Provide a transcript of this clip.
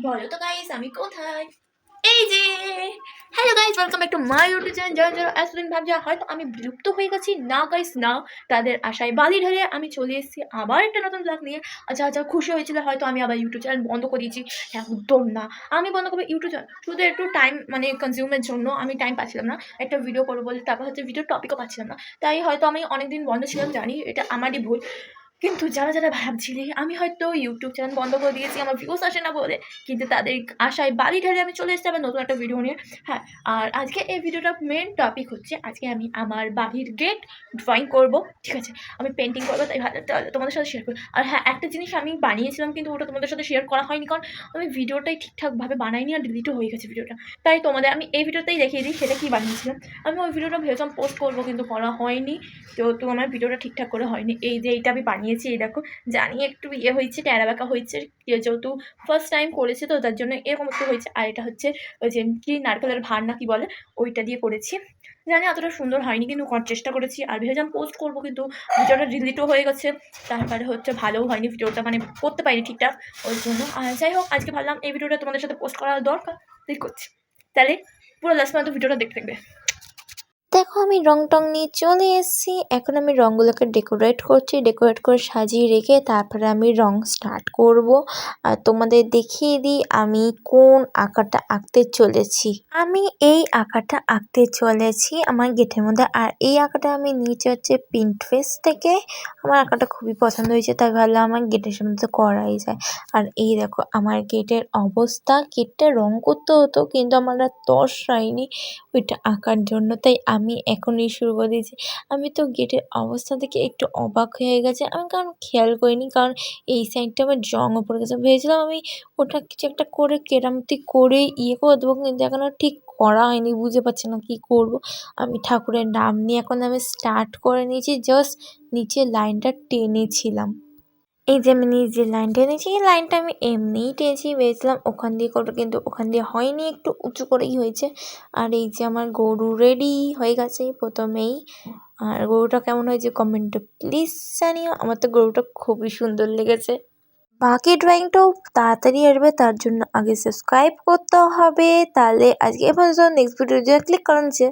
বলো তো গাইস আমি কোথায়? এই যে hello guys, welcome back to my YouTube channel. যারা যারা এতদিন ভাবছে হয়তো আমি বিলুপ্ত হয়ে গেছি, না গাইস না, তাদের আশায় বালি ঢেলে আমি চলে এসেছি আবার একটা নতুন ব্লগ নিয়ে। আচ্ছা আচ্ছা, খুশি হয়েছিল হয়তো আমি আবার ইউটিউব চ্যানেল বন্ধ করে দিয়েছি। একদম না, আমি বন্ধ করবো ইউটিউব চ্যানেল শুধু একটু টাইম মানে কনজিউমের জন্য। আমি টাইম পাচ্ছিলাম না একটা ভিডিও করবো বলে, তারপর হচ্ছে ভিডিও টপিকও পাচ্ছিলাম না, তাই হয়তো আমি অনেকদিন বন্ধ ছিলাম, জানি এটা আমারই ভুল। কিন্তু যারা যারা ভাবছিলে আমি হয়তো ইউটিউব চ্যানেল বন্ধ করে দিয়েছি আমার ভিউস আসে না বলে, কিন্তু তাদের আশায় বালি ঢেলে আমি চলে এসেছি আবার নতুন একটা ভিডিও নিয়ে। হ্যাঁ, আর আজকে এই ভিডিওটার মেন টপিক হচ্ছে আজকে আমি আমার বাড়ির গেট ড্রয়িং করব। ঠিক আছে, আমি পেন্টিং করবো, তাই তোমাদের সাথে শেয়ার করি। আর হ্যাঁ, একটা জিনিস আমি বানিয়েছিলাম কিন্তু ওটা তোমাদের সাথে শেয়ার করা হয়নি, কারণ আমি ভিডিওটাই ঠিকঠাকভাবে বানাইনি আর ডিলিটও হয়ে গেছে ভিডিওটা। তাই তোমাদের আমি এই ভিডিওতেই দেখিয়ে দিই সেটা কী বানিয়েছিলাম। আমি ওই ভিডিওটা ভেবেছিলাম পোস্ট করবো কিন্তু করা হয়নি, তো আমার ভিডিওটা ঠিকঠাক করে হয়নি। এই যে এইটা আমি বানিয়েছি, এই দেখো, জানি একটু ইয়ে হয়েছে, ট্যাড়া বাঁকা হয়েছে, যেহেতু ফার্স্ট টাইম করেছি তো তার জন্য এরকম একটু হয়েছে। আর এটা হচ্ছে ওই যে কি নারকেলের ভার না কি বলে, ওইটা দিয়ে করেছি। জানি অতটা সুন্দর হয়নি, কিন্তু করার চেষ্টা করেছি। আর ভেবেছিলাম পোস্ট করবো কিন্তু ভিডিওটা ডিলিটও হয়ে গেছে, তারপরে হচ্ছে ভালোও হয়নি ভিডিওটা, মানে করতে পারিনি ঠিকঠাক ওই জন্য। আর যাই হোক, আজকে ভাবলাম এই ভিডিওটা তোমাদের সাথে পোস্ট করা দরকার, তাই করছি। তাহলে পুরো লাস্ট পর্যন্ত ভিডিওটা দেখতে থাকবে। দেখো আমি রং টং নিয়ে চলে এসেছি। এখন আমি রঙগুলোকে ডেকোরেট করছি, ডেকোরেট করে সাজিয়ে রেখে তারপরে আমি রং স্টার্ট করব। আর তোমাদের দেখিয়ে দিই আমি কোন আঁকাটা আঁকতে চলেছি। আমি এই আঁকাটা আঁকতে চলেছি আমার গেটের মধ্যে। আর এই আঁকাটা আমি নিয়েছি হচ্ছে পিন্টারেস্ট থেকে। আমার আঁকাটা খুবই পছন্দ হয়েছে, তাই ভাবলাম আমার গেটের সামনে তো করাই যায়। আর এই দেখো আমার গেটের অবস্থা। গেটটা রং করতে হতো কিন্তু আমার আর তর্স হয়নি ওইটা আঁকার জন্য, তাই আমি এখনই শুরু করে দিয়েছি। আমি তো গেটের অবস্থা দেখে একটু অবাক হয়ে গেছে, আমি কারণ খেয়াল করিনি, কারণ এই সাইডটা আমার জংও পড়ে গেছে। ভেবেছিলাম আমি ওটা কিছু একটা করে কেরামতি করে ইয়ে করে দেবো, কিন্তু এখনও ঠিক করা হয়নি, বুঝতে পারছি না কী করব। আমি ঠাকুরের নাম নিয়ে এখন আমি স্টার্ট করে নিয়েছি, জাস্ট নিচের লাইনটা টেনেছিলাম। এই যে আমি যে লাইনটা এনেছি এই লাইনটা আমি এমনিই টেনেছি, ভেবেছিলাম ওখান দিয়ে করবো কিন্তু ওখান দিয়ে হয়নি, একটু উঁচু করেই হয়েছে। আর এই যে আমার গরু রেডি হয়ে গেছে প্রথমেই। আর গরুটা কেমন হয়েছে কমেন্টে প্লিজ জানিও, আমার তো গরুটা খুবই সুন্দর লেগেছে। বাকি ড্রয়িংটাও তাড়াতাড়ি আসবে, তার জন্য আগে সাবস্ক্রাইব করতে হবে। তাহলে আজকে এ পর্যন্ত, নেক্সট ভিডিও ক্লিক করুন যে।